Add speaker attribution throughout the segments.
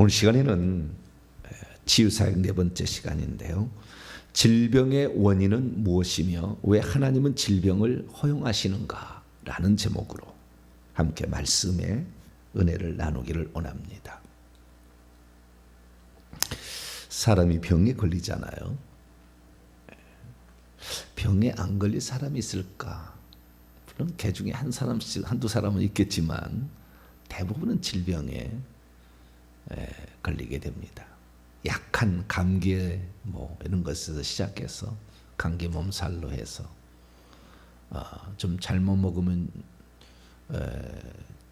Speaker 1: 오늘 시간에는 치유사역 네 번째 시간인데요. 질병의 원인은 무엇이며 왜 하나님은 질병을 허용하시는가 라는 제목으로 함께 말씀의 은혜를 나누기를 원합니다. 사람이 병에 걸리잖아요. 병에 안 걸릴 사람이 있을까? 물론 개 중에 한 사람씩 한두 사람은 있겠지만 대부분은 질병에 걸리게 됩니다. 약한 감기에 이런 것에서 시작해서 감기 몸살로 해서 좀 잘못 먹으면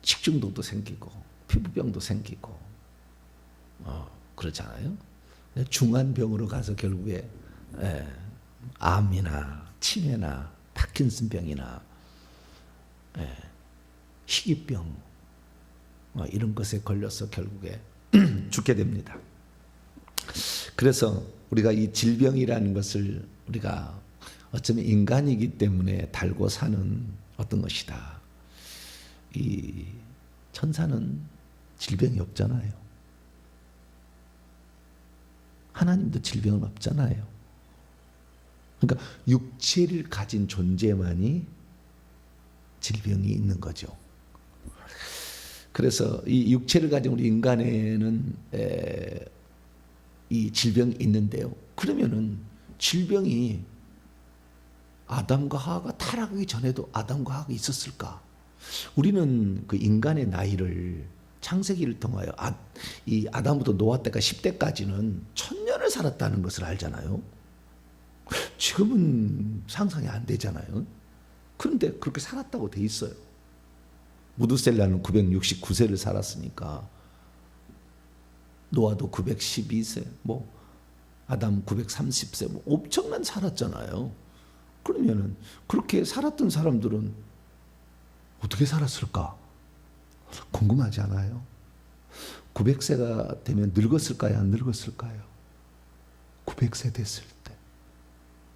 Speaker 1: 식중독도 생기고 피부병도 생기고 그렇잖아요. 중한 병으로 가서 결국에 암이나 치매나 파킨슨병이나 희귀병 이런 것에 걸려서 결국에 죽게 됩니다. 그래서 우리가 이 질병이라는 것을 우리가 어쩌면 인간이기 때문에 달고 사는 어떤 것이다. 이 천사는 질병이 없잖아요. 하나님도 질병은 없잖아요. 그러니까 육체를 가진 존재만이 질병이 있는 거죠. 그래서 이 육체를 가진 우리 인간에는 이 질병이 있는데요. 그러면은 질병이 아담과 하와가 타락하기 전에도 아담과 하와가 있었을까? 우리는 그 인간의 나이를 창세기를 통하여 이 아담부터 노아 때까지 10대까지는 1000년을 살았다는 것을 알잖아요. 지금은 상상이 안 되잖아요. 그런데 그렇게 살았다고 돼 있어요. 무드셀라는 969세를 살았으니까 노아도 912세, 아담 930세, 엄청난 살았잖아요. 그러면은 그렇게 살았던 사람들은 어떻게 살았을까? 궁금하지 않아요? 900세가 되면 늙었을까요? 안 늙었을까요? 900세 됐을 때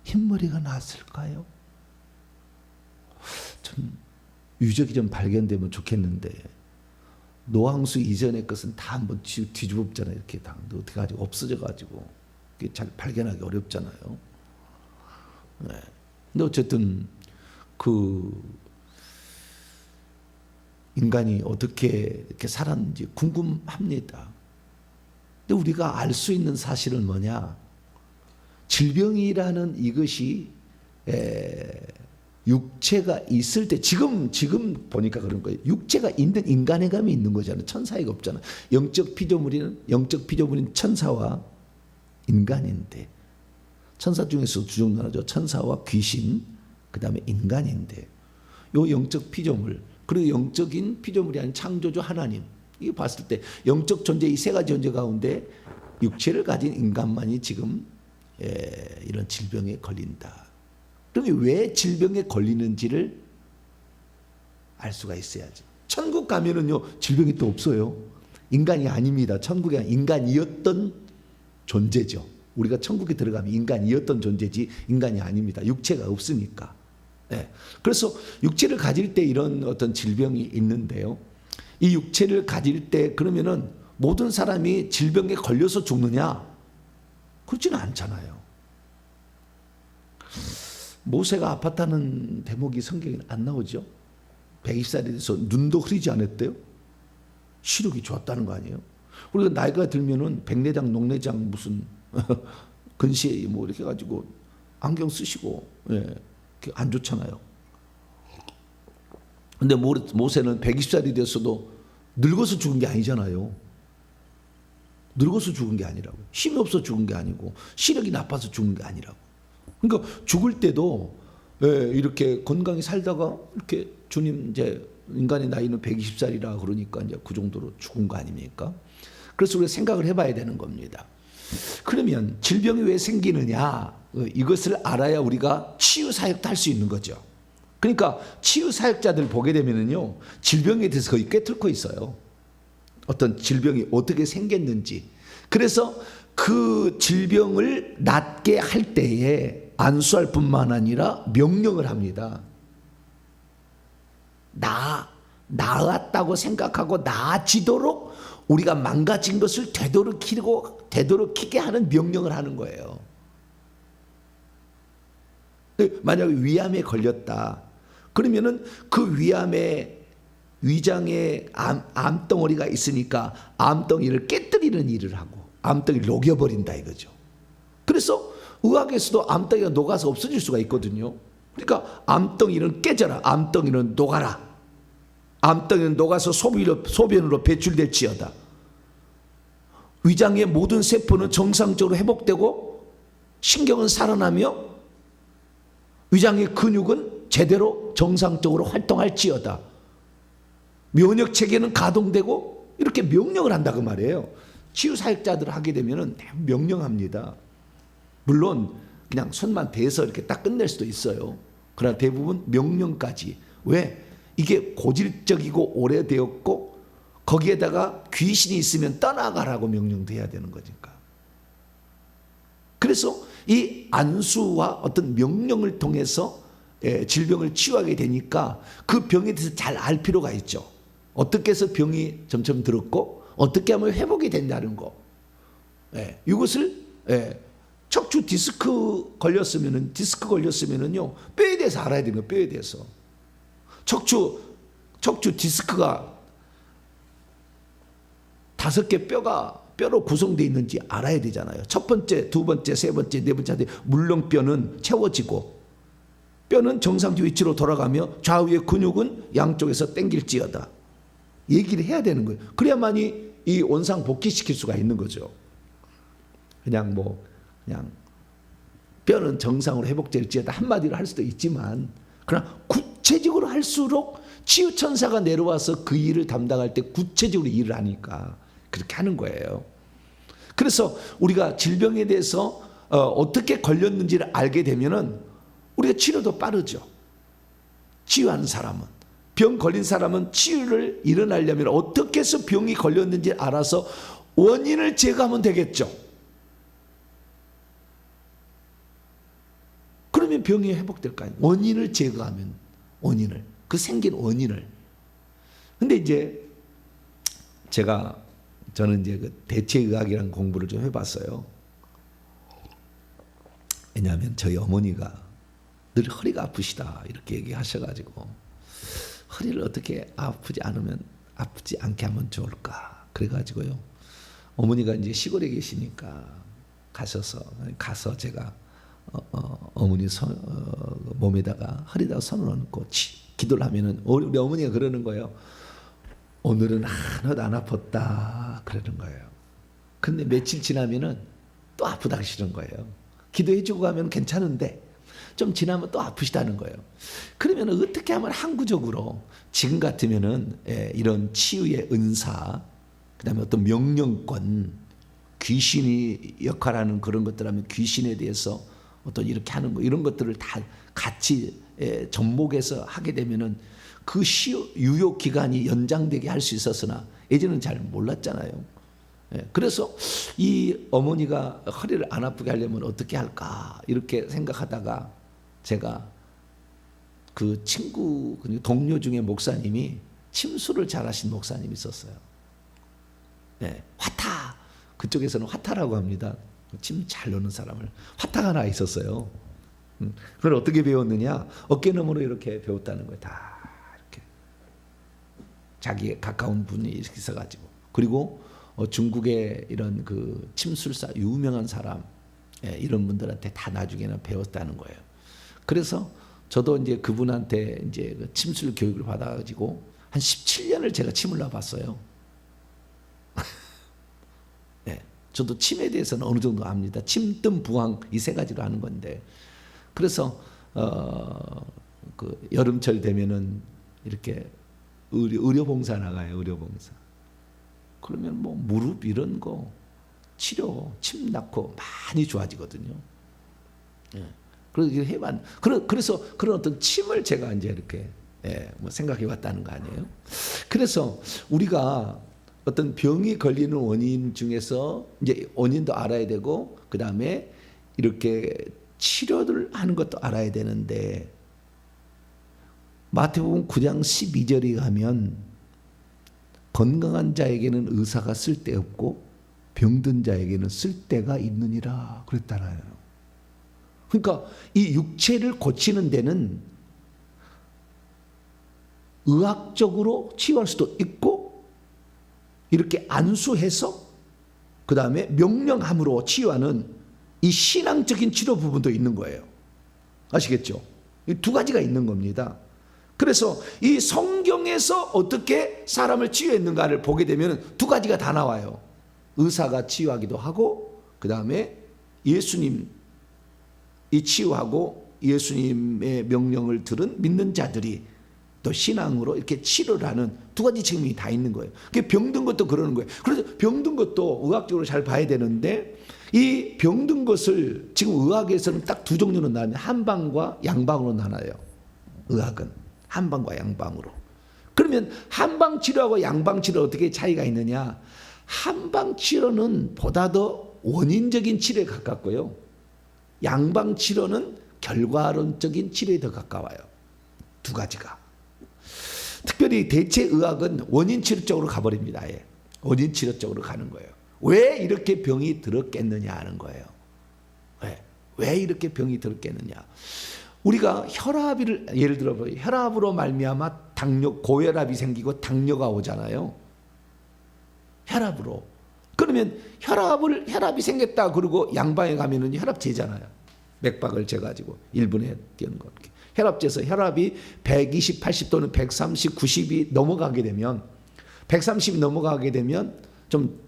Speaker 1: 흰머리가 났을까요? 전 유적이 좀 발견되면 좋겠는데 노항수 이전의 것은 다 한번 뒤집었잖아요. 이렇게 다 어떻게 가지고 없어져가지고 잘 발견하기 어렵잖아요. 네. 근데 어쨌든 그 인간이 어떻게 이렇게 살았는지 궁금합니다. 근데 우리가 알 수 있는 사실은 뭐냐? 질병이라는 이것이 육체가 있을 때 지금 보니까 그런 거예요. 육체가 있는 인간의 감이 있는 거잖아요. 천사가 없잖아. 영적 피조물인 천사와 인간인데 천사 중에서 두 종류 나누죠. 천사와 귀신, 그 다음에 인간인데 요 영적 피조물 그리고 영적인 피조물이 아닌 창조주 하나님 이거 봤을 때 영적 존재 이 세 가지 존재 가운데 육체를 가진 인간만이 지금 이런 질병에 걸린다. 그러면 왜 질병에 걸리는지를 알 수가 있어야지. 천국 가면은요 질병이 또 없어요. 인간이 아닙니다. 천국이 인간이었던 존재죠. 우리가 천국에 들어가면 인간이었던 존재지 인간이 아닙니다. 육체가 없으니까. 네. 그래서 육체를 가질 때 이런 어떤 질병이 있는데요. 이 육체를 가질 때 그러면은 모든 사람이 질병에 걸려서 죽느냐? 그렇지는 않잖아요. 모세가 아팠다는 대목이 성경에 안 나오죠. 120살이 돼서 눈도 흐리지 않았대요. 시력이 좋았다는 거 아니에요. 우리가 나이가 들면은 백내장, 녹내장 무슨 근시에 이렇게 가지고 안경 쓰시고 안 좋잖아요. 근데 모세는 120살이 됐어도 늙어서 죽은 게 아니잖아요. 늙어서 죽은 게 아니라고. 힘이 없어 죽은 게 아니고 시력이 나빠서 죽은 게 아니라고. 그러니까 죽을 때도 이렇게 건강히 살다가 이렇게 주님 이제 인간의 나이는 120살이라 그러니까 이제 그 정도로 죽은 거 아닙니까? 그래서 우리가 생각을 해봐야 되는 겁니다. 그러면 질병이 왜 생기느냐? 이것을 알아야 우리가 치유 사역도 할 수 있는 거죠. 그러니까 치유 사역자들 보게 되면은요 질병에 대해서 거의 꿰뚫고 있어요. 어떤 질병이 어떻게 생겼는지. 그래서 그 질병을 낫게 할 때에 안수할 뿐만 아니라 명령을 합니다. 나았다고 생각하고 나아지도록 우리가 망가진 것을 되도록이게 하는 명령을 하는 거예요. 만약에 위암에 걸렸다. 그러면은 그 위장에 암덩어리가 있으니까 암덩이를 깨뜨리는 일을 하고 암덩이를 녹여버린다 이거죠. 그래서 의학에서도 암덩이가 녹아서 없어질 수가 있거든요. 그러니까 암덩이는 깨져라, 암덩이는 녹아라, 암덩이는 녹아서 소변으로 배출될지어다. 위장의 모든 세포는 정상적으로 회복되고 신경은 살아나며 위장의 근육은 제대로 정상적으로 활동할지어다. 면역 체계는 가동되고 이렇게 명령을 한다 그 말이에요. 치유 사역자들을 하게 되면은 명령합니다. 물론 그냥 손만 대서 이렇게 딱 끝낼 수도 있어요. 그러나 대부분 명령까지. 왜? 이게 고질적이고 오래되었고 거기에다가 귀신이 있으면 떠나가라고 명령도 해야 되는 거니까. 그래서 이 안수와 어떤 명령을 통해서 질병을 치유하게 되니까 그 병에 대해서 잘 알 필요가 있죠. 어떻게 해서 병이 점점 들었고 어떻게 하면 회복이 된다는 거. 이것을 척추 디스크 걸렸으면은요 뼈에 대해서 알아야 되는 거예요. 뼈에 대해서. 척추 디스크가 5개 뼈로 구성되어 있는지 알아야 되잖아요. 첫 번째, 두 번째, 세 번째, 네 번째 물렁뼈는 채워지고 뼈는 정상적 위치로 돌아가며 좌우의 근육은 양쪽에서 당길지어다. 얘기를 해야 되는 거예요. 그래야만이 이 원상 복귀시킬 수가 있는 거죠. 그냥 뼈는 정상으로 회복될지어다 한마디로 할 수도 있지만 그러나 구체적으로 할수록 치유천사가 내려와서 그 일을 담당할 때 구체적으로 일을 하니까 그렇게 하는 거예요. 그래서 우리가 질병에 대해서 어떻게 걸렸는지를 알게 되면은 우리가 치료도 빠르죠. 치유하는 사람은. 병 걸린 사람은 치유를 일어나려면 어떻게 해서 병이 걸렸는지 알아서 원인을 제거하면 되겠죠. 그러면 병이 회복될 거 아니에요. 원인을 제거하면 그 생긴 원인을. 근데 이제 저는 이제 그 대체의학이라는 공부를 좀 해봤어요. 왜냐하면 저희 어머니가 늘 허리가 아프시다 이렇게 얘기하셔가지고 허리를 어떻게 아프지 않게 하면 좋을까 그래가지고요. 어머니가 이제 시골에 계시니까 가서 제가 어머니 몸에다가 허리에다가 손을 얹고 기도를 하면은 우리 어머니가 그러는 거예요. 오늘은 하나도 안 아팠다 그러는 거예요. 근데 며칠 지나면은 또 아프다 하시는 거예요. 기도해주고 가면 괜찮은데 좀 지나면 또 아프시다는 거예요. 그러면 어떻게 하면 항구적으로 지금 같으면은 이런 치유의 은사, 그다음에 어떤 명령권, 귀신이 역할하는 그런 것들 하면 귀신에 대해서 어떤 이렇게 하는 거 이런 것들을 다 같이 접목해서 하게 되면은 그 유효 기간이 연장되게 할 수 있었으나 예전은 잘 몰랐잖아요. 그래서 이 어머니가 허리를 안 아프게 하려면 어떻게 할까 이렇게 생각하다가 제가 그 친구 동료 중에 목사님이 침수를 잘하신 목사님이 있었어요. 화타 그쪽에서는 화타라고 합니다. 침 잘 넣는 사람을 화타가 하나 있었어요. 그걸 어떻게 배웠느냐? 어깨너머로 이렇게 배웠다는 거예요. 다 이렇게 자기의 가까운 분이 이렇게 있어가지고 그리고 중국의 이런 그 침술사 유명한 사람 이런 분들한테 다 나중에는 배웠다는 거예요. 그래서 저도 이제 그분한테 이제 그 침술 교육을 받아가지고 한 17년을 제가 침을 놔봤어요. 저도 침에 대해서는 어느 정도 압니다. 침뜸 부항 이 세 가지로 하는 건데 그래서 그 여름철 되면은 이렇게 의료봉사 나가요. 의료봉사. 그러면 뭐 무릎 이런 거 치료 침 낳고 많이 좋아지거든요. 그래서 그런 어떤 침을 제가 이제 이렇게 뭐 생각해 왔다는 거 아니에요. 그래서 우리가 어떤 병이 걸리는 원인 중에서 이제 원인도 알아야 되고 그 다음에 이렇게 치료를 하는 것도 알아야 되는데 마태복음 9장 12절에 가면 건강한 자에게는 의사가 쓸데없고 병든 자에게는 쓸데가 있느니라 그랬잖아요. 그러니까 이 육체를 고치는 데는 의학적으로 치유할 수도 있고 이렇게 안수해서 그 다음에 명령함으로 치유하는 이 신앙적인 치료 부분도 있는 거예요. 아시겠죠? 이 두 가지가 있는 겁니다. 그래서 이 성경에서 어떻게 사람을 치유했는가를 보게 되면 두 가지가 다 나와요. 의사가 치유하기도 하고 그 다음에 예수님이 치유하고 예수님의 명령을 들은 믿는 자들이 또 신앙으로 이렇게 치료를 하는 두 가지 측면이 다 있는 거예요. 병든 것도 그러는 거예요. 그래서 병든 것도 의학적으로 잘 봐야 되는데 이 병든 것을 지금 의학에서는 딱 두 종류로 나뉘어요. 한방과 양방으로 나눠요. 의학은 한방과 양방으로. 그러면 한방 치료하고 양방 치료 어떻게 차이가 있느냐? 한방 치료는 보다 더 원인적인 치료에 가깝고요. 양방 치료는 결과론적인 치료에 더 가까워요. 두 가지가. 특별히 대체의학은 원인 치료 쪽으로 가버립니다. 아예. 원인 치료 쪽으로 가는 거예요. 왜 이렇게 병이 들었겠느냐 하는 거예요. 왜 이렇게 병이 들었겠느냐? 우리가 혈압을 예를 들어 혈압으로 말미암아 고혈압이 생기고 당뇨가 오잖아요. 혈압으로. 그러면 혈압이 생겼다 그러고 양방에 가면은 혈압 재잖아요. 맥박을 재가지고 1분에 뛰는 거. 혈압 재서 혈압이 120, 80 또는 130, 90이 넘어가게 되면 130이 넘어가게 되면 좀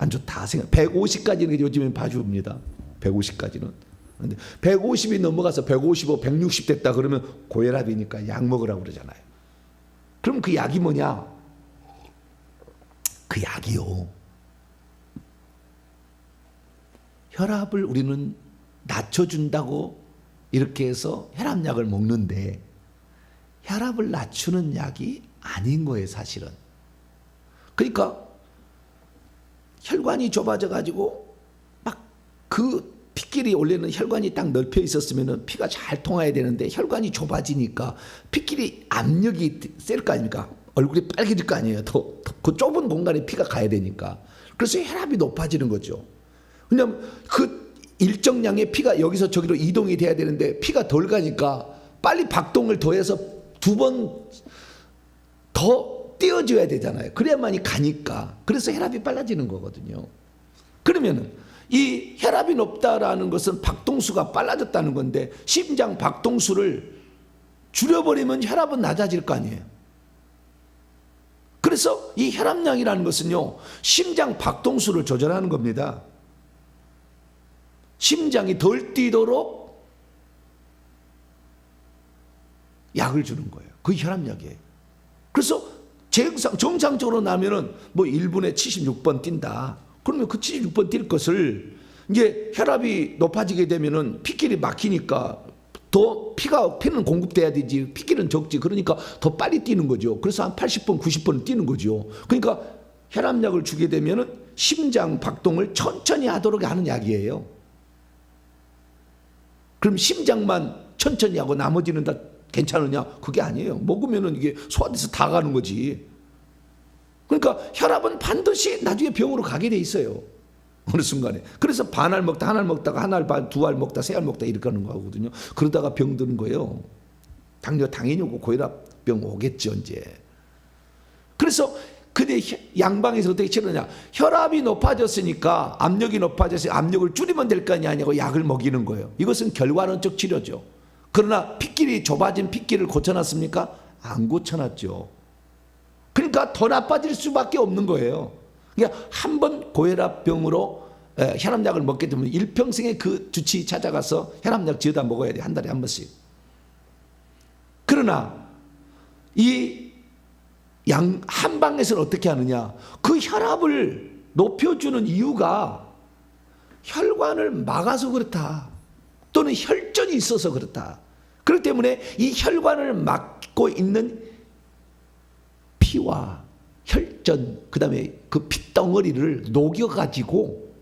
Speaker 1: 안 좋다 생각. 150까지는 요즘엔 봐줍니다. 150까지는. 근데 150이 넘어가서 155, 160 됐다 그러면 고혈압이니까 약 먹으라고 그러잖아요. 그럼 그 약이 뭐냐? 그 약이요. 혈압을 우리는 낮춰준다고 이렇게 해서 혈압약을 먹는데 혈압을 낮추는 약이 아닌 거예요, 사실은. 그러니까 혈관이 좁아져 가지고 막 그 피길이 원래는 혈관이 딱 넓혀 있었으면 피가 잘 통해야 되는데 혈관이 좁아지니까 피길이 압력이 셀 거 아닙니까? 얼굴이 빨개질 거 아니에요. 그 좁은 공간에 피가 가야 되니까. 그래서 혈압이 높아지는 거죠. 왜냐하면 그 일정량의 피가 여기서 저기로 이동이 돼야 되는데 피가 덜 가니까 빨리 박동을 더해서 2번 더 띄워줘야 되잖아요. 그래야만이 가니까. 그래서 혈압이 빨라지는 거거든요. 그러면은 이 혈압이 높다라는 것은 박동수가 빨라졌다는 건데 심장 박동수를 줄여버리면 혈압은 낮아질 거 아니에요. 그래서 이 혈압약이라는 것은요, 심장 박동수를 조절하는 겁니다. 심장이 덜 뛰도록 약을 주는 거예요. 그게 혈압약이에요. 그래서 정상적으로 나면은 뭐 1분에 76번 뛴다. 그러면 그 76번 뛸 것을 이제 혈압이 높아지게 되면은 피길이 막히니까 더 피는 공급돼야 되지. 피길은 적지. 그러니까 더 빨리 뛰는 거죠. 그래서 한 80번, 90번을 뛰는 거죠. 그러니까 혈압약을 주게 되면은 심장 박동을 천천히 하도록 하는 약이에요. 그럼 심장만 천천히 하고 나머지는 다 괜찮으냐? 그게 아니에요. 먹으면은 이게 소화돼서 다 가는 거지. 그러니까 혈압은 반드시 나중에 병으로 가게 돼 있어요. 어느 순간에. 그래서 반알 먹다, 한 알 먹다가 한 알 반, 두 알 먹다, 세 알 먹다 이렇게 하는 거거든요. 그러다가 병드는 거예요. 당뇨 당연히 오고 고혈압병 오겠죠, 이제. 그래서 근데 양방에서 어떻게 치료냐? 혈압이 높아졌으니까 압력이 높아져서 압력을 줄이면 될 거 아니냐고 약을 먹이는 거예요. 이것은 결과론적 치료죠. 그러나 핏길이 좁아진 핏길을 고쳐놨습니까? 안 고쳐놨죠. 그러니까 더 나빠질 수밖에 없는 거예요. 그러니까 한 번 고혈압병으로 혈압약을 먹게 되면 일평생에 그 주치 찾아가서 혈압약 지어다 먹어야 돼. 한 달에 한 번씩. 그러나 이 한방에서는 어떻게 하느냐? 그 혈압을 높여주는 이유가 혈관을 막아서 그렇다. 또는 혈전이 있어서 그렇다. 그렇기 때문에 이 혈관을 막고 있는 피와 혈전, 그 다음에 그 핏덩어리를 녹여가지고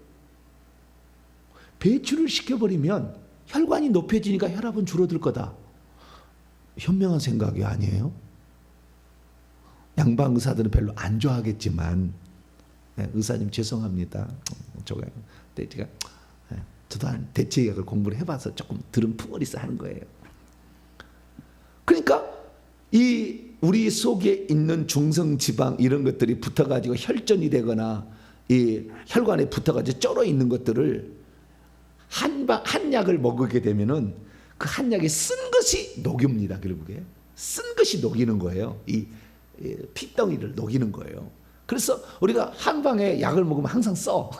Speaker 1: 배출을 시켜버리면 혈관이 높여지니까 혈압은 줄어들 거다. 현명한 생각이 아니에요? 양방 의사들은 별로 안 좋아하겠지만, 네, 의사님 죄송합니다. 제가 저도 한 대체의학을 공부를 해봐서 조금 들은 풍을 있어 하는 거예요. 그러니까 이 우리 속에 있는 중성 지방 이런 것들이 붙어가지고 혈전이 되거나 이 혈관에 붙어가지고 쩔어 있는 것들을 한 약을 먹게 되면은 그 한 약이 쓴 것이 녹입니다. 결국에 쓴 것이 녹이는 거예요. 이 피덩이를 녹이는 거예요. 그래서 우리가 한방에 약을 먹으면 항상 써.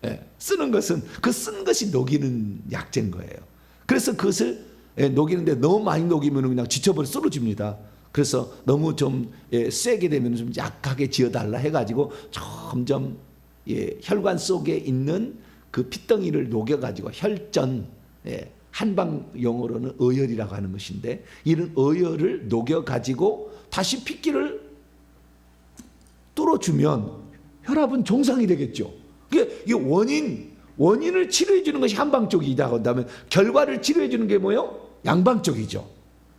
Speaker 1: 예, 쓰는 것은 그 쓴 것이 녹이는 약재인 거예요. 그래서 그것을 녹이는데 너무 많이 녹이면 그냥 지쳐버려 쓰러집니다. 그래서 너무 좀 세게 되면 좀 약하게 지어달라 해가지고 점점 혈관 속에 있는 그 피덩이를 녹여가지고 혈전, 한방 용어로는 어혈이라고 하는 것인데 이런 어혈을 녹여가지고 다시 핏기를 뚫어주면 혈압은 정상이 되겠죠. 이게 원인을 치료해 주는 것이 한방 쪽이다 한다면 결과를 치료해 주는 게 뭐예요? 양방 쪽이죠.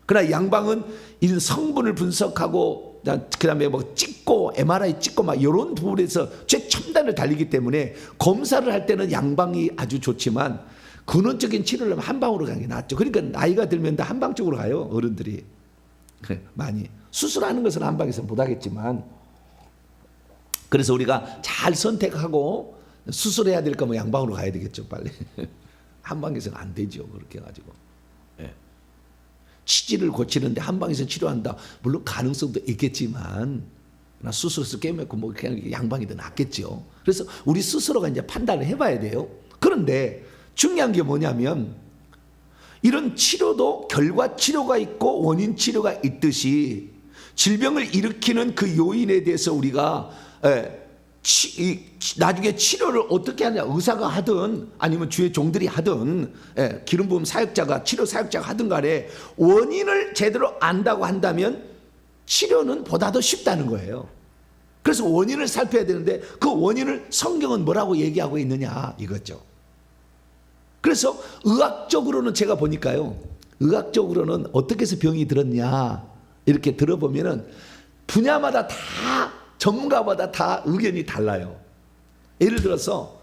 Speaker 1: 그러나 양방은 이런 성분을 분석하고 그다음에 뭐 찍고 MRI 찍고 막 이런 부분에서 최첨단을 달리기 때문에 검사를 할 때는 양방이 아주 좋지만 근원적인 치료를 하면 한방으로 가는 게 낫죠. 그러니까 나이가 들면 다 한방 쪽으로 가요. 어른들이 많이 수술하는 것은 한방에서 못 하겠지만 그래서 우리가 잘 선택하고 수술해야 될 거면 양방으로 가야 되겠죠. 빨리 한방에서는 안 되죠. 그렇게 해가지고 치질을 고치는데 한방에서 치료한다. 물론 가능성도 있겠지만 수술에서 깨맺고 뭐 그냥 양방이 더 낫겠죠. 그래서 우리 스스로가 이제 판단을 해봐야 돼요. 그런데 중요한 게 뭐냐면 이런 치료도 결과 치료가 있고 원인 치료가 있듯이 질병을 일으키는 그 요인에 대해서 우리가 나중에 치료를 어떻게 하냐 의사가 하든 아니면 주의 종들이 하든 기름 부음 사역자가 치료 사역자가 하든 간에 원인을 제대로 안다고 한다면 치료는 보다 더 쉽다는 거예요. 그래서 원인을 살펴야 되는데 그 원인을 성경은 뭐라고 얘기하고 있느냐 이거죠. 그래서 의학적으로는 제가 보니까요. 의학적으로는 어떻게 해서 병이 들었냐 이렇게 들어보면은 분야마다 다 전문가마다 다 의견이 달라요. 예를 들어서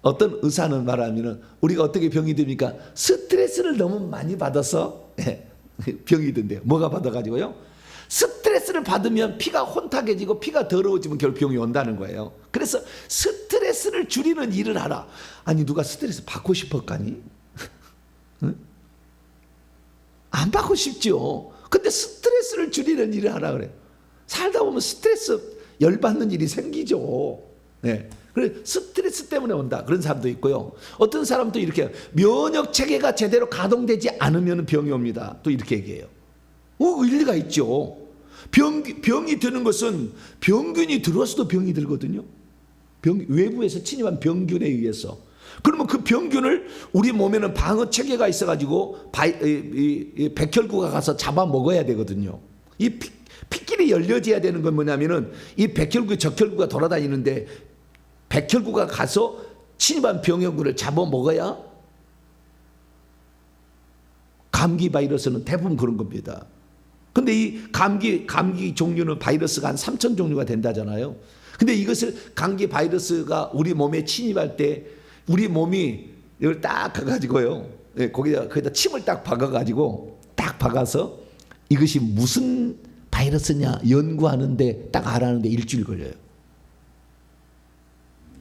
Speaker 1: 어떤 의사는 말하면은 우리가 어떻게 병이 듭니까? 스트레스를 너무 많이 받아서 병이 든대요. 뭐가 받아가지고요? 스트레스를 받으면 피가 혼탁해지고 피가 더러워지면 결국 병이 온다는 거예요. 그래서 스트레스를 줄이는 일을 하라. 아니 누가 스트레스 받고 싶었까니? 응? 안 받고 싶죠. 근데 스트레스를 줄이는 일을 하라 그래요. 살다 보면 스트레스 열받는 일이 생기죠. 네. 그래 스트레스 때문에 온다 그런 사람도 있고요. 어떤 사람도 이렇게 면역 체계가 제대로 가동되지 않으면 병이 옵니다. 또 이렇게 얘기해요. 일리가 있죠. 병이 드는 것은 병균이 들어와서도 병이 들거든요. 외부에서 침입한 병균에 의해서. 그러면 그 병균을 우리 몸에는 방어 체계가 있어가지고 백혈구가 가서 잡아 먹어야 되거든요. 이 핏길이 열려져야 되는 건 뭐냐면은 이 백혈구, 적혈구가 돌아다니는데 백혈구가 가서 침입한 병균을 잡아 먹어야 감기 바이러스는 대부분 그런 겁니다. 근데 이 감기 종류는 바이러스가 한 3,000 종류가 된다잖아요. 근데 이것을 감기 바이러스가 우리 몸에 침입할 때 우리 몸이 이걸 딱 가가지고요. 거기다 침을 딱 박아가지고 딱 박아서 이것이 무슨 바이러스냐 연구하는데 딱 알아내는데 일주일 걸려요.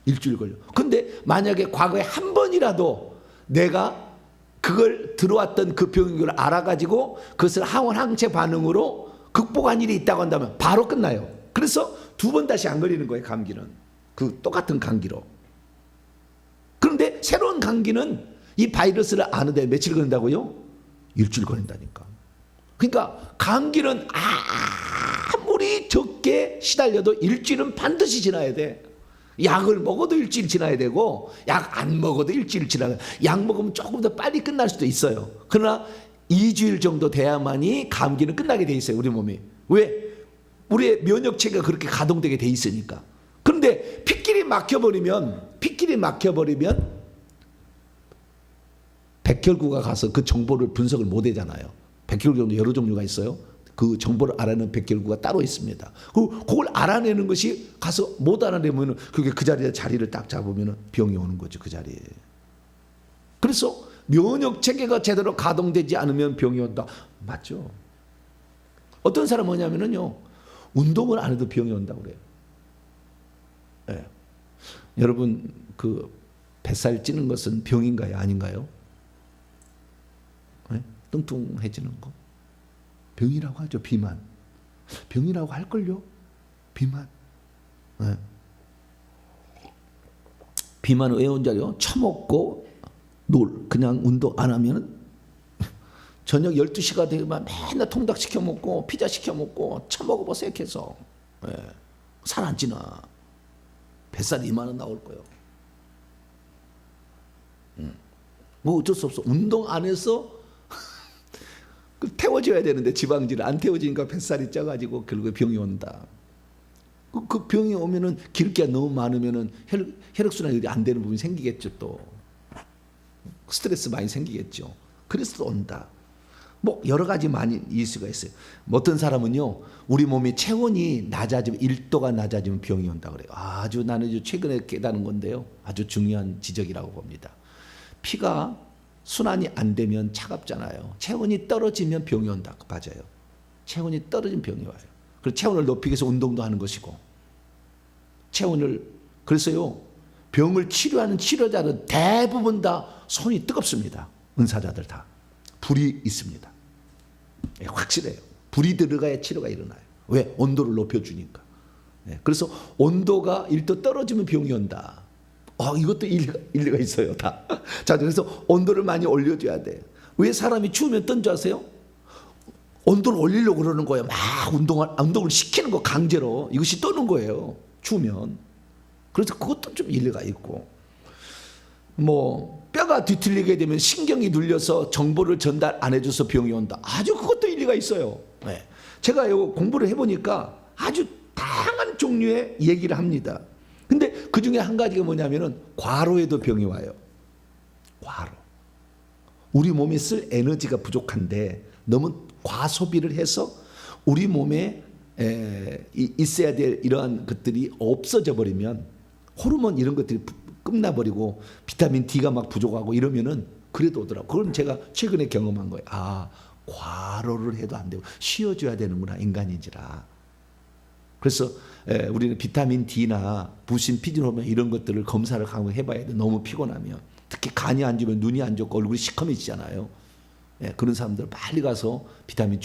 Speaker 1: 일주일 걸려. 근데 만약에 과거에 한 번이라도 내가 그걸 들어왔던 그 병균을 알아가지고 그것을 항원 항체 반응으로 극복한 일이 있다고 한다면 바로 끝나요. 그래서 2번 다시 안 걸리는 거예요. 감기는 그 똑같은 감기로. 그런데 새로운 감기는 이 바이러스를 아는데 며칠 걸린다고요? 일주일 걸린다니까. 그러니까 감기는 아무리 적게 시달려도 일주일은 반드시 지나야 돼. 약을 먹어도 일주일 지나야 되고 약 안 먹어도 일주일 지나야 돼. 약 먹으면 조금 더 빨리 끝날 수도 있어요. 그러나 2주일 정도 돼야만이 감기는 끝나게 돼 있어요. 우리 몸이. 왜? 우리의 면역체계가 그렇게 가동되게 돼 있으니까. 그런데 핏길이 막혀버리면 백혈구가 가서 그 정보를 분석을 못 하잖아요. 백혈구도 여러 종류가 있어요. 그 정보를 알아내는 백혈구가 따로 있습니다. 그걸 알아내는 것이 가서 못 알아내면 그게 그 자리에 자리를 딱 잡으면 병이 오는 거죠. 그 자리에. 그래서 면역 체계가 제대로 가동되지 않으면 병이 온다. 맞죠? 어떤 사람 뭐냐면요, 운동을 안 해도 병이 온다고 그래요. 네. 여러분, 그 뱃살 찌는 것은 병인가요? 아닌가요? 네? 뚱뚱해지는 거 병이라고 하죠. 비만. 병이라고 할걸요. 비만. 네. 비만은 왜 온 줄 알아요? 처먹고 그냥 운동 안 하면 저녁 12시가 되면 맨날 통닭 시켜 먹고 피자 시켜 먹고 처먹어보세요. 계속. 네. 살 안 찌나. 뱃살이 이만은 나올 거예요. 뭐 어쩔 수 없어. 운동 안 해서 태워줘야 되는데 지방질을 안 태워지니까 뱃살이 쪄가지고 결국에 병이 온다. 그 병이 오면은 기름기가 너무 많으면은 혈액순환이 안 되는 부분이 생기겠죠. 또 스트레스 많이 생기겠죠. 그래서 또 온다. 뭐 여러 가지 많이 이유가 있어요. 어떤 사람은요, 우리 몸이 체온이 낮아지면 1도가 낮아지면 병이 온다 그래요. 아주 나는 최근에 깨달은 건데요, 아주 중요한 지적이라고 봅니다. 피가 순환이 안 되면 차갑잖아요. 체온이 떨어지면 병이 온다. 맞아요. 체온이 떨어지면 병이 와요. 그래서 체온을 높이기 위해서 운동도 하는 것이고, 그래서요, 병을 치료하는 치료자는 대부분 다 손이 뜨겁습니다. 은사자들 다 불이 있습니다. 확실해요. 불이 들어가야 치료가 일어나요. 왜? 온도를 높여주니까. 그래서 온도가 1도 떨어지면 병이 온다. 이것도 일리가 있어요. 다. 자, 그래서 온도를 많이 올려줘야 돼. 왜 사람이 추우면 뜬 줄 아세요? 온도를 올리려고 그러는 거예요. 막 운동을 시키는 거 강제로. 이것이 떠는 거예요. 추우면. 그래서 그것도 좀 일리가 있고. 뭐 뼈가 뒤틀리게 되면 신경이 눌려서 정보를 전달 안 해줘서 병이 온다. 아주 그것도 일리가 있어요. 네. 제가 공부를 해보니까 아주 다양한 종류의 얘기를 합니다. 근데 그 중에 한 가지가 뭐냐면은 과로에도 병이 와요. 과로. 우리 몸이 쓸 에너지가 부족한데 너무 과소비를 해서 우리 몸에 있어야 될 이러한 것들이 없어져 버리면 호르몬 이런 것들이 끝나버리고 비타민 D가 막 부족하고 이러면은 그래도 오더라고. 그럼 제가 최근에 경험한 거예요. 과로를 해도 안 되고 쉬어줘야 되는구나, 인간인지라. 그래서 우리는 비타민 D나 부신 피지호르몬 이런 것들을 검사를 한번 해봐야 돼. 너무 피곤하면. 특히 간이 안 좋으면 눈이 안 좋고 얼굴이 시커매지잖아요. 그런 사람들 빨리 가서 비타민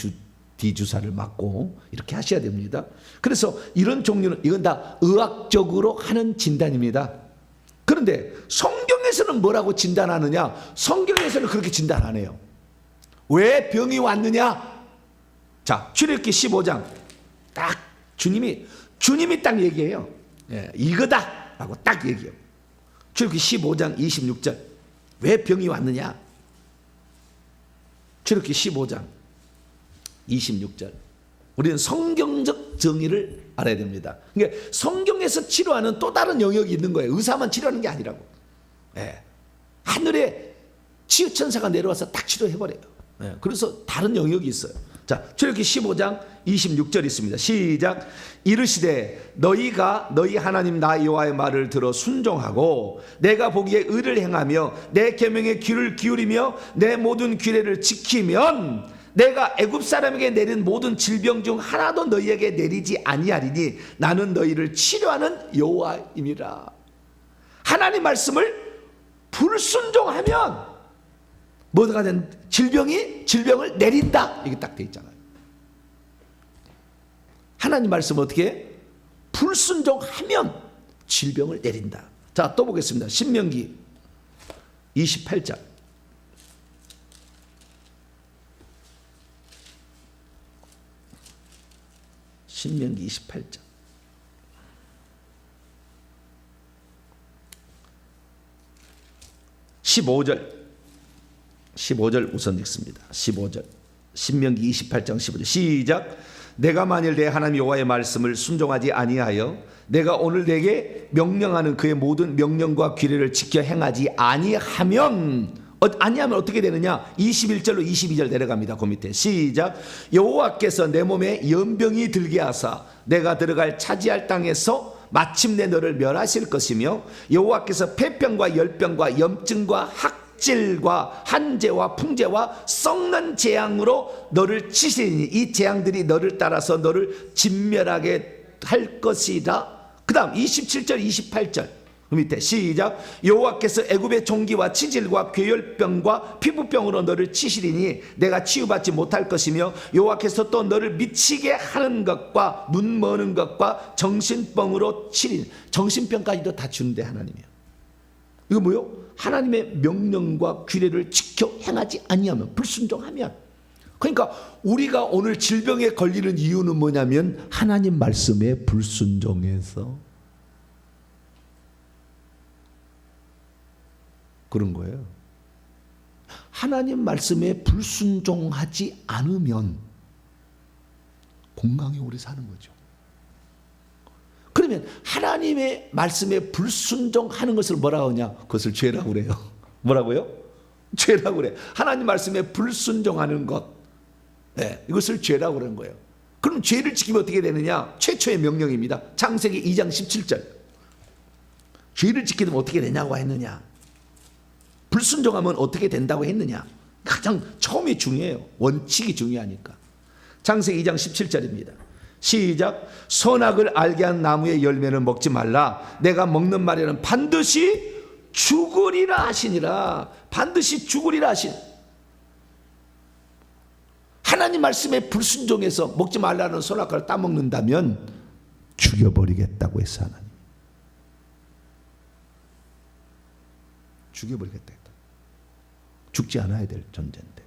Speaker 1: D 주사를 맞고 이렇게 하셔야 됩니다. 그래서 이런 종류는 이건 다 의학적으로 하는 진단입니다. 그런데 성경에서는 뭐라고 진단하느냐? 성경에서는 그렇게 진단 안 해요. 왜 병이 왔느냐? 자, 출애굽기 15장 딱 주님이 딱 얘기해요. 이거다 라고 딱 얘기해요. 출애굽기 15장 26절. 왜 병이 왔느냐? 출애굽기 15장 26절. 우리는 성경적 정의를 알아야 됩니다. 그러니까 성경에서 치료하는 또 다른 영역이 있는 거예요. 의사만 치료하는 게 아니라고. 하늘에 치유천사가 내려와서 딱 치료해버려요. 그래서 다른 영역이 있어요. 자, 출애굽기 15장 26절 있습니다. 시작. 이르시되 너희가 너희 하나님 나 여호와의 말을 들어 순종하고 내가 보기에 의를 행하며 내 계명에 귀를 기울이며 내 모든 규례를 지키면 내가 애굽 사람에게 내린 모든 질병 중 하나도 너희에게 내리지 아니하리니 나는 너희를 치료하는 여호와임이라. 하나님 말씀을 불순종하면 뭐가 된 질병을 내린다. 이게 딱 돼 있잖아요. 하나님 말씀 어떻게 해? 불순종하면 질병을 내린다. 자, 또 보겠습니다. 신명기 28장. 신명기 28장. 15절 우선 읽습니다. 15절. 신명기 28장 15절. 시작. 내가 만일 내 하나님 여호와의 말씀을 순종하지 아니하여 내가 오늘 내게 명령하는 그의 모든 명령과 규례를 지켜 행하지 아니하면 아니하면 어떻게 되느냐? 21절로 22절 내려갑니다. 그 밑에 시작. 여호와께서 내 몸에 연병이 들게 하사 내가 들어갈 차지할 땅에서 마침내 너를 멸하실 것이며 여호와께서 폐병과 열병과 염증과 학질과 한재와 풍재와 썩는 재앙으로 너를 치시니 이 재앙들이 너를 따라서 너를 진멸하게 할 것이라. 그 다음 27절 28절 그 밑에 시작. 여호와께서 애굽의 종기와 치질과 괴혈병과 피부병으로 너를 치시리니 내가 치유받지 못할 것이며 여호와께서 또 너를 미치게 하는 것과 눈 머는 것과 정신병으로 치리니 정신병까지도 다 주는데 하나님이요. 이거 뭐요? 하나님의 명령과 규례를 지켜 행하지 아니하면, 불순종하면. 그러니까 우리가 오늘 질병에 걸리는 이유는 뭐냐면 하나님 말씀에 불순종해서 그런 거예요. 하나님 말씀에 불순종하지 않으면 건강히 오래 사는 거죠. 그러면 하나님의 말씀에 불순종하는 것을 뭐라고 하냐? 그것을 죄라고 그래요. 뭐라고요? 죄라고 그래. 하나님 말씀에 불순종하는 것, 네, 이것을 죄라고 그러는 거예요. 그럼 죄를 지키면 어떻게 되느냐? 최초의 명령입니다. 창세기 2장 17절. 죄를 지키면 어떻게 되냐고 했느냐? 불순종하면 어떻게 된다고 했느냐? 가장 처음이 중요해요. 원칙이 중요하니까. 창세기 2장 17절입니다. 시작. 선악을 알게 한 나무의 열매는 먹지 말라. 내가 먹는 말에는 반드시 죽으리라 하시니라. 반드시 죽으리라 하신. 하나님 말씀에 불순종해서 먹지 말라는 선악과를 따먹는다면 죽여버리겠다고 했어. 하나님 죽여버리겠다 했다. 죽지 않아야 될 존재인데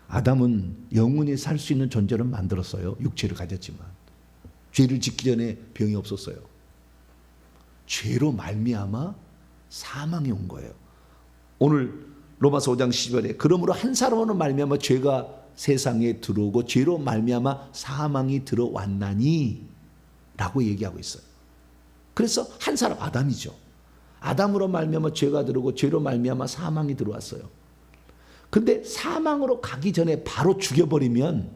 Speaker 1: 아담은 영원히 살 수 있는 존재를 만들었어요. 육체를 가졌지만 죄를 짓기 전에 병이 없었어요. 죄로 말미암아 사망이 온 거예요. 오늘 로마서 5장 10절에 그러므로 한 사람으로 말미암아 죄가 세상에 들어오고 죄로 말미암아 사망이 들어왔나니 라고 얘기하고 있어요. 그래서 한 사람 아담이죠. 아담으로 말미암아 죄가 들어오고 죄로 말미암아 사망이 들어왔어요. 근데 사망으로 가기 전에 바로 죽여버리면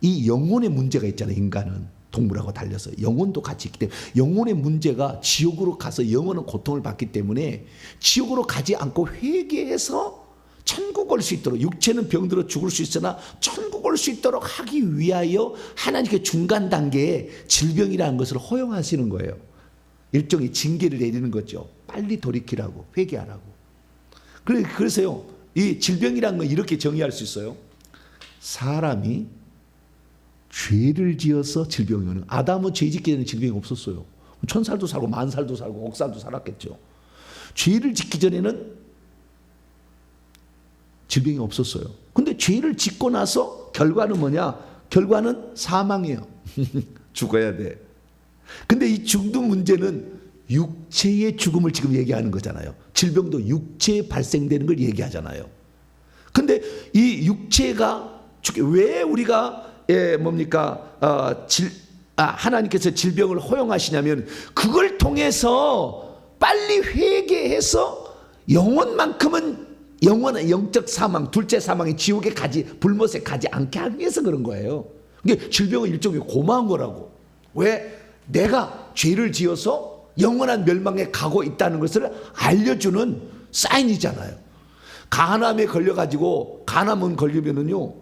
Speaker 1: 이 영혼의 문제가 있잖아요. 인간은 동물하고 달려서 영혼도 같이 있기 때문에 영혼의 문제가 지옥으로 가서 영원한 고통을 받기 때문에 지옥으로 가지 않고 회개해서 천국 올 수 있도록, 육체는 병들어 죽을 수 있으나 천국 올 수 있도록 하기 위하여 하나님께 중간 단계에 질병이라는 것을 허용하시는 거예요. 일종의 징계를 내리는 거죠. 빨리 돌이키라고, 회개하라고. 그래서요, 이 질병이라는 건 이렇게 정의할 수 있어요. 사람이 죄를 지어서 질병이 오는. 아담은 죄 짓기 전에 질병이 없었어요. 1000살도 살고 10,000살도 살고 10,000살도 살았겠죠. 죄를 짓기 전에는 질병이 없었어요. 근데 죄를 짓고 나서 결과는 뭐냐? 결과는 사망이에요. 죽어야 돼. 근데 이 죽는 문제는 육체의 죽음을 지금 얘기하는 거잖아요. 질병도 육체에 발생되는 걸 얘기하잖아요. 근데 이 육체가 왜 우리가 하나님께서 질병을 허용하시냐면 그걸 통해서 빨리 회개해서 영혼만큼은 영원한 영적 사망, 둘째 사망이 지옥에 가지, 불못에 가지 않게 하기 위해서 그런 거예요. 그게 질병은 일종의 고마운 거라고. 왜? 내가 죄를 지어서 영원한 멸망에 가고 있다는 것을 알려주는 사인이잖아요. 간암에 걸려가지고, 간암은 걸리면은요,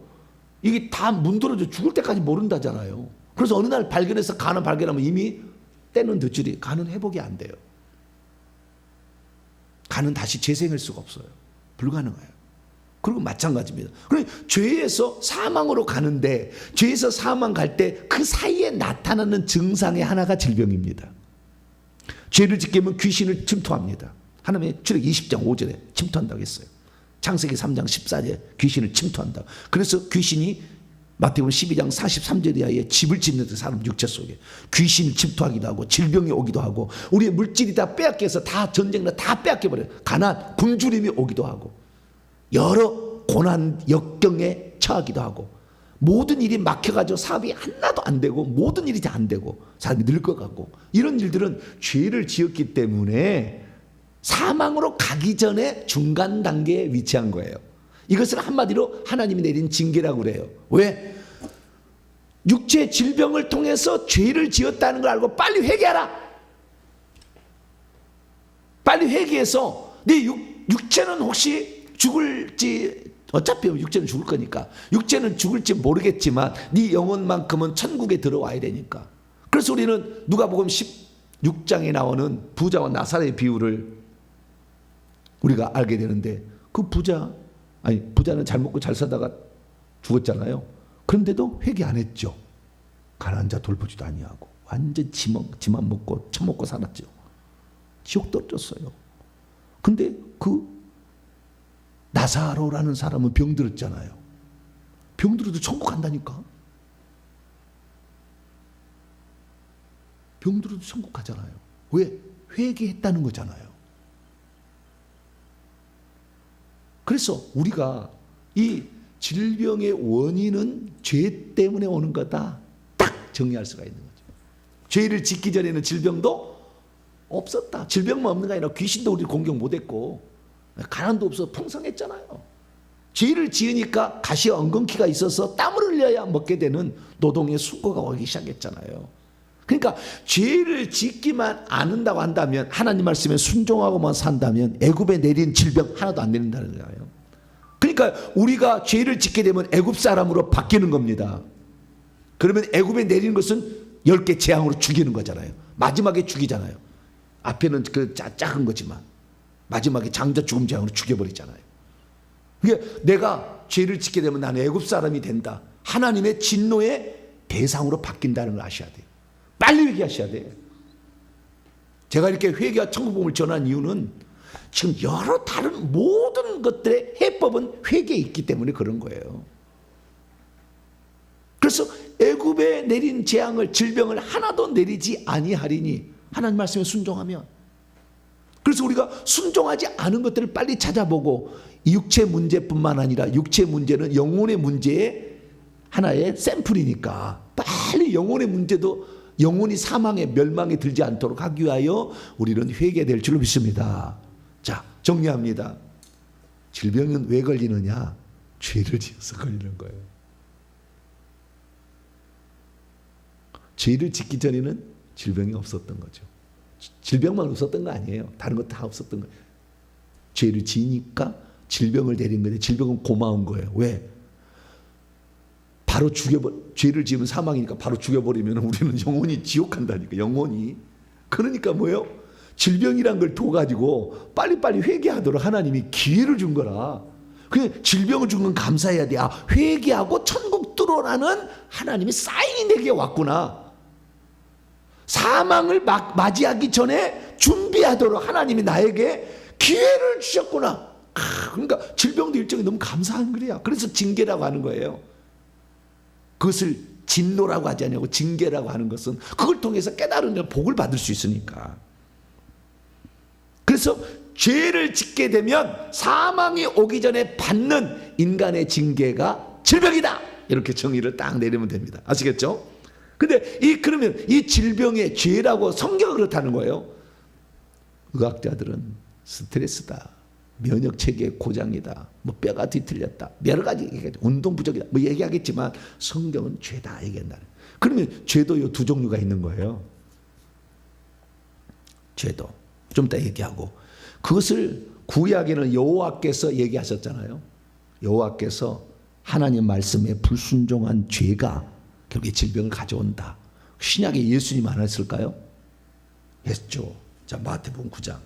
Speaker 1: 이게 다 문드러져 죽을 때까지 모른다잖아요. 그래서 어느 날 발견해서 간암 발견하면 이미 때는 늦으리, 간은 회복이 안 돼요. 간은 다시 재생할 수가 없어요. 불가능해요. 그리고 마찬가지입니다. 그러니까 죄에서 사망으로 가는데 죄에서 사망 갈 때 그 사이에 나타나는 증상의 하나가 질병입니다. 죄를 짓게 하면 귀신을 침투합니다. 하나님의 출애굽 20장 5절에 침투한다고 했어요. 창세기 3장 14절에 귀신을 침투한다. 그래서 귀신이 마태복음 12장 43절 이하에 집을 짓는 사람 육체 속에 귀신이 침투하기도 하고 질병이 오기도 하고 우리의 물질이 다 빼앗겨서 다 전쟁나 다 빼앗겨버려요. 가난, 굶주림이 오기도 하고 여러 고난, 역경에 처하기도 하고 모든 일이 막혀가지고 사업이 하나도 안 되고 모든 일이 다 안 되고 사람이 늙어가고 이런 일들은 죄를 지었기 때문에 사망으로 가기 전에 중간 단계에 위치한 거예요. 이것을 한마디로 하나님이 내린 징계라고 그래요. 왜? 육체 질병을 통해서 죄를 지었다는 걸 알고 빨리 회개하라. 빨리 회개해서 네 육체는 혹시 죽을지, 어차피 육체는 죽을 거니까 육체는 죽을지 모르겠지만 네 영혼만큼은 천국에 들어와야 되니까. 그래서 우리는 누가복음 16장에 나오는 부자와 나사렛의 비유를 우리가 알게 되는데, 그 부자는 잘 먹고 잘 살다가 죽었잖아요. 그런데도 회개 안 했죠. 가난한 자 돌보지도 아니하고 완전 지만 먹고 처먹고 살았죠. 지옥 떨어졌어요. 근데 그 나사로라는 사람은 병들었잖아요. 병들어도 천국 간다니까. 병들어도 천국 가잖아요. 왜? 회개했다는 거잖아요. 그래서 우리가 이 질병의 원인은 죄 때문에 오는 거다, 딱 정리할 수가 있는 거죠. 죄를 짓기 전에는 질병도 없었다. 질병만 없는 게 아니라 귀신도 우리를 공격 못했고 가난도 없어 풍성했잖아요. 죄를 지으니까 가시와 엉겅퀴가 있어서 땀을 흘려야 먹게 되는 노동의 수고가 오기 시작했잖아요. 그러니까 죄를 짓기만 않는다고 한다면, 하나님 말씀에 순종하고만 산다면 애굽에 내린 질병 하나도 안 내린다는 거예요. 그러니까 우리가 죄를 짓게 되면 애굽 사람으로 바뀌는 겁니다. 그러면 애굽에 내리는 것은 10개 재앙으로 죽이는 거잖아요. 마지막에 죽이잖아요. 앞에는 그 작은 거지만 마지막에 장자 죽음 재앙으로 죽여버리잖아요. 그러니까 내가 죄를 짓게 되면 나는 애굽 사람이 된다, 하나님의 진노의 대상으로 바뀐다는 걸 아셔야 돼요. 빨리 회개하셔야 돼요. 제가 이렇게 회개와 천국복음을 전한 이유는 지금 여러 다른 모든 것들의 해법은 회개에 있기 때문에 그런 거예요. 그래서 애굽에 내린 재앙을, 질병을 하나도 내리지 아니하리니, 하나님 말씀에 순종하면. 그래서 우리가 순종하지 않은 것들을 빨리 찾아보고, 이 육체 문제뿐만 아니라 육체 문제는 영혼의 문제의 하나의 샘플이니까 빨리 영혼의 문제도, 영혼이 사망에 멸망에 들지 않도록 하기 위하여 우리는 회개될 줄로 믿습니다. 자, 정리합니다. 질병은 왜 걸리느냐? 죄를 지어서 걸리는 거예요. 죄를 짓기 전에는 질병이 없었던 거죠. 질병만 없었던 거 아니에요. 다른 거 다 없었던 거예요. 죄를 지니까 질병을 내린 건데, 질병은 고마운 거예요. 왜? 바로 죄를 지으면 사망이니까 바로 죽여버리면 우리는 영혼이 지옥 간다니까, 영혼이. 그러니까 뭐예요? 질병이란 걸 둬가지고 빨리빨리 회개하도록 하나님이 기회를 준 거라. 그 질병을 준 건 감사해야 돼. 아, 회개하고 천국 들어오라는 하나님의 사인이 내게 왔구나. 사망을 맞이하기 전에 준비하도록 하나님이 나에게 기회를 주셨구나. 그러니까 질병도 일종의 너무 감사한 거야. 그래서 징계라고 하는 거예요. 그것을 진노라고 하지 않냐고, 징계라고 하는 것은 그걸 통해서 깨달으면 복을 받을 수 있으니까. 그래서 죄를 짓게 되면 사망이 오기 전에 받는 인간의 징계가 질병이다, 이렇게 정의를 딱 내리면 됩니다. 아시겠죠? 근데 그러면 이 질병의 죄라고 성경은 그렇다는 거예요. 의학자들은 스트레스다, 면역 체계 고장이다, 뭐 뼈가 뒤틀렸다, 여러 가지 얘기하겠죠. 운동 부족이다, 뭐 얘기하겠지만 성경은 죄다 얘기한다. 그러면 죄도 두 종류가 있는 거예요. 죄도 좀 이따 얘기하고, 그것을 구약에는 여호와께서 얘기하셨잖아요. 여호와께서 하나님 말씀에 불순종한 죄가 결국에 질병을 가져온다. 신약에 예수님 안 했을까요? 했죠. 자, 마태복음 9장.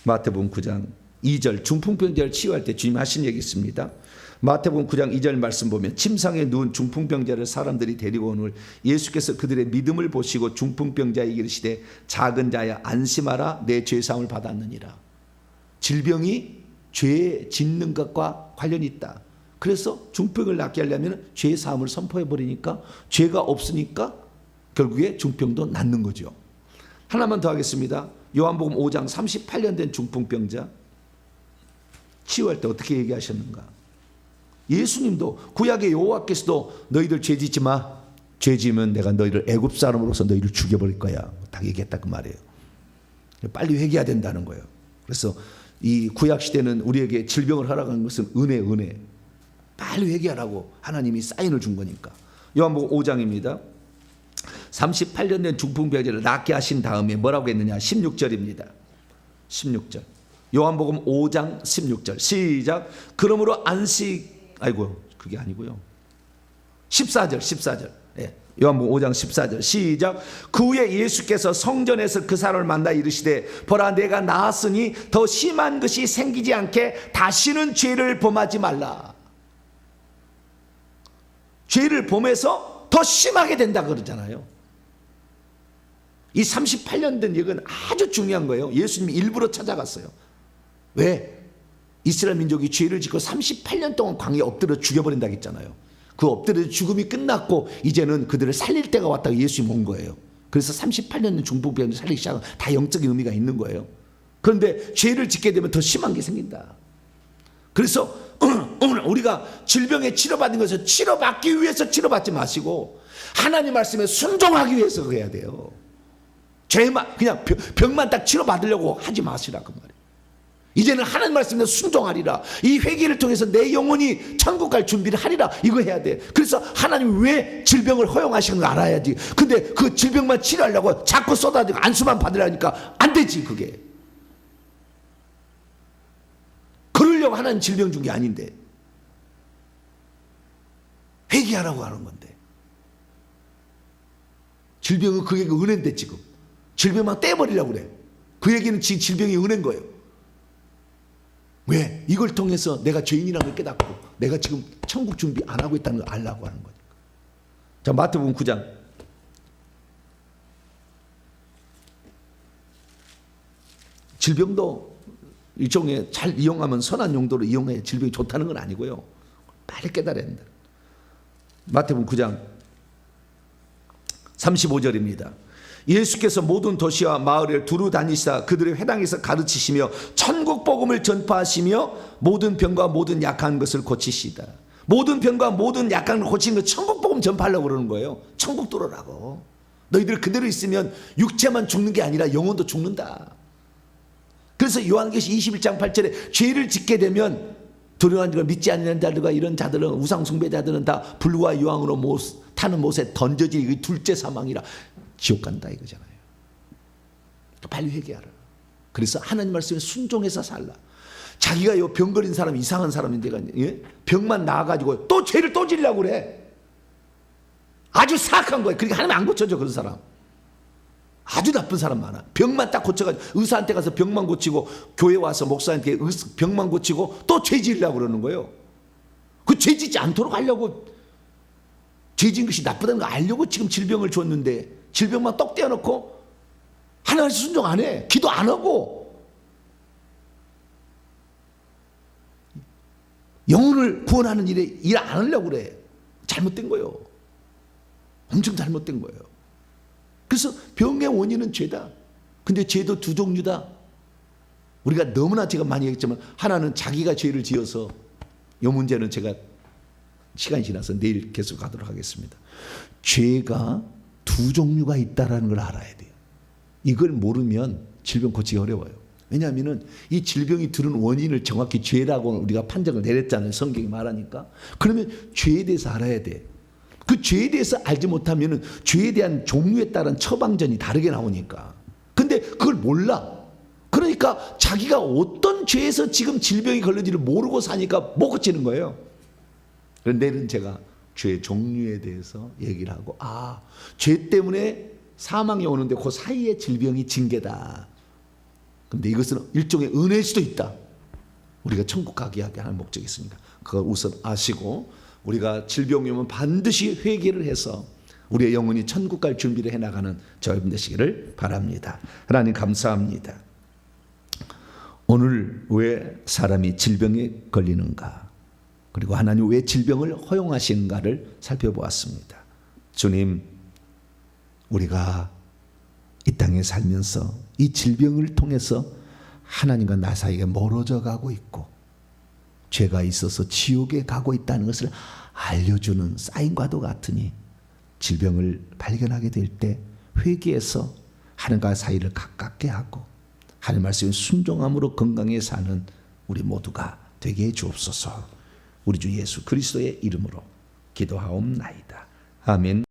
Speaker 1: 마태복음 9장 2절, 중풍병자를 치유할 때 주님 하신 얘기 있습니다. 마태복음 9장 2절 말씀 보면, 침상에 누운 중풍병자를 사람들이 데리고 오늘 예수께서 그들의 믿음을 보시고 중풍병자에게 이르시되 작은 자야 안심하라, 내 죄사함을 받았느니라. 질병이 죄 짓는 것과 관련이 있다. 그래서 중풍을 낫게 하려면 죄사함을 선포해 버리니까 죄가 없으니까 결국에 중풍도 낫는 거죠. 하나만 더 하겠습니다. 요한복음 5장 38년 된 중풍병자 치유할 때 어떻게 얘기하셨는가? 예수님도, 구약의 여호와께서도 너희들 죄 짓지 마, 죄 지으면 내가 너희를 애굽 사람으로서 너희를 죽여버릴 거야. 딱 얘기했다 그 말이에요. 빨리 회개해야 된다는 거예요. 그래서 이 구약 시대는 우리에게 질병을 허락한 것은 은혜. 빨리 회개하라고 하나님이 사인을 준 거니까. 요한복음 5장입니다. 38년 된 중풍병자를 낫게 하신 다음에 뭐라고 했느냐? 16절입니다. 16절. 요한복음 5장 16절. 시작. 그러므로 그게 아니고요. 14절. 예. 요한복음 5장 14절. 시작. 그 후에 예수께서 성전에서 그 사람을 만나 이르시되 보라 내가 나았으니 더 심한 것이 생기지 않게 다시는 죄를 범하지 말라. 죄를 범해서 더 심하게 된다 그러잖아요. 이 38년 된 얘기는 아주 중요한 거예요. 예수님이 일부러 찾아갔어요. 왜? 이스라엘 민족이 죄를 짓고 38년 동안 광야에 엎드려 죽여버린다고 했잖아요. 그 엎드려 죽음이 끝났고 이제는 그들을 살릴 때가 왔다고 예수님이 온 거예요. 그래서 38년 된 중풍병을 살리기 시작한 다 영적인 의미가 있는 거예요. 그런데 죄를 짓게 되면 더 심한 게 생긴다. 그래서 오늘 우리가 질병에 치료받는 것을 치료받기 위해서 치료받지 마시고 하나님 말씀에 순종하기 위해서 그래야 돼요. 죄만 그냥 병만 딱 치료받으려고 하지 마시라 그 말이에요. 이제는 하나님 말씀에 순종하리라. 이 회개를 통해서 내 영혼이 천국 갈 준비를 하리라. 이거 해야 돼. 그래서 하나님이 왜 질병을 허용하시는 걸 알아야지. 근데 그 질병만 치료하려고 자꾸 쏟아지고 안수만 받으려니까 안 되지 그게. 그러려고 하나님 질병 준 게 아닌데 회개하라고 하는 건데. 질병은 그에게 은혜인데 지금 질병만 떼버리려고 그래. 그에게는 지금 질병이 은혜인 거예요. 왜? 이걸 통해서 내가 죄인이라는 걸 깨닫고 내가 지금 천국 준비 안 하고 있다는 걸 알라고 하는 거니까. 자, 마태복음 9장 질병도 일종의 잘 이용하면 선한 용도로 이용해 질병이 좋다는 건 아니고요. 빨리 깨달아야 된다. 마태복음 9장 35절입니다. 예수께서 모든 도시와 마을을 두루 다니시다 그들의 회당에서 가르치시며 천국 복음을 전파하시며 모든 병과 모든 약한 것을 고치시다. 모든 병과 모든 약한 걸 고치는 거 천국 복음 전파하려고 그러는 거예요. 천국 들어라고. 너희들 그대로 있으면 육체만 죽는 게 아니라 영혼도 죽는다. 그래서 요한계시 21장 8절에 죄를 짓게 되면 두려워하는 걸 믿지 않는 자들과 이런 자들은 우상 숭배자들은 다 불과 유황으로 타는 못에 던져지기 둘째 사망이라 지옥 간다 이거잖아요. 빨리 회개하라. 그래서 하나님 말씀에 순종해서 살라. 자기가 요 병 걸린 사람 이상한 사람인데 예? 병만 나아가지고 또 죄를 또 지려고 그래. 아주 사악한 거예요. 그러니까 하나님 안 고쳐줘 그런 사람. 아주 나쁜 사람 많아. 병만 딱 고쳐가지고 의사한테 가서 병만 고치고 교회 와서 목사한테 병만 고치고 또 죄 지으려고 그러는 거예요. 그 죄 짓지 않도록 하려고 죄 지은 것이 나쁘다는 거 알려고 지금 질병을 줬는데 질병만 떡 떼어놓고 하나님 순종 안 해. 기도 안 하고 영혼을 구원하는 일에 일 안 하려고 그래. 잘못된 거예요. 엄청 잘못된 거예요. 그래서 병의 원인은 죄다. 근데 죄도 두 종류다. 우리가 너무나 제가 많이 얘기했지만 하나는 자기가 죄를 지어서 이 문제는 제가 시간이 지나서 내일 계속 하도록 하겠습니다. 죄가 두 종류가 있다는 걸 알아야 돼요. 이걸 모르면 질병 고치기 어려워요. 왜냐하면 이 질병이 들은 원인을 정확히 죄라고 우리가 판정을 내렸잖아요. 성경이 말하니까. 그러면 죄에 대해서 알아야 돼. 그 죄에 대해서 알지 못하면 죄에 대한 종류에 따른 처방전이 다르게 나오니까. 근데 그걸 몰라. 그러니까 자기가 어떤 죄에서 지금 질병이 걸린지를 모르고 사니까 못 고치는 거예요. 그런데 내일은 제가 죄 종류에 대해서 얘기를 하고 죄 때문에 사망이 오는데 그 사이에 질병이 징계다. 근데 이것은 일종의 은혜일 수도 있다. 우리가 천국 가게 하게 하는 목적이 있습니다. 그걸 우선 아시고 우리가 질병이 오면 반드시 회개를 해서 우리의 영혼이 천국 갈 준비를 해나가는 저희분 되시기를 바랍니다. 하나님 감사합니다. 오늘 왜 사람이 질병에 걸리는가, 그리고 하나님 왜 질병을 허용하시는가를 살펴보았습니다. 주님, 우리가 이 땅에 살면서 이 질병을 통해서 하나님과 나 사이에 멀어져 가고 있고 죄가 있어서 지옥에 가고 있다는 것을 알려주는 사인과도 같으니 질병을 발견하게 될 때 회개해서 하나님과 사이를 가깝게 하고 하나님 말씀에 순종함으로 건강에 사는 우리 모두가 되게 해 주옵소서. 우리 주 예수 그리스도의 이름으로 기도하옵나이다. 아멘.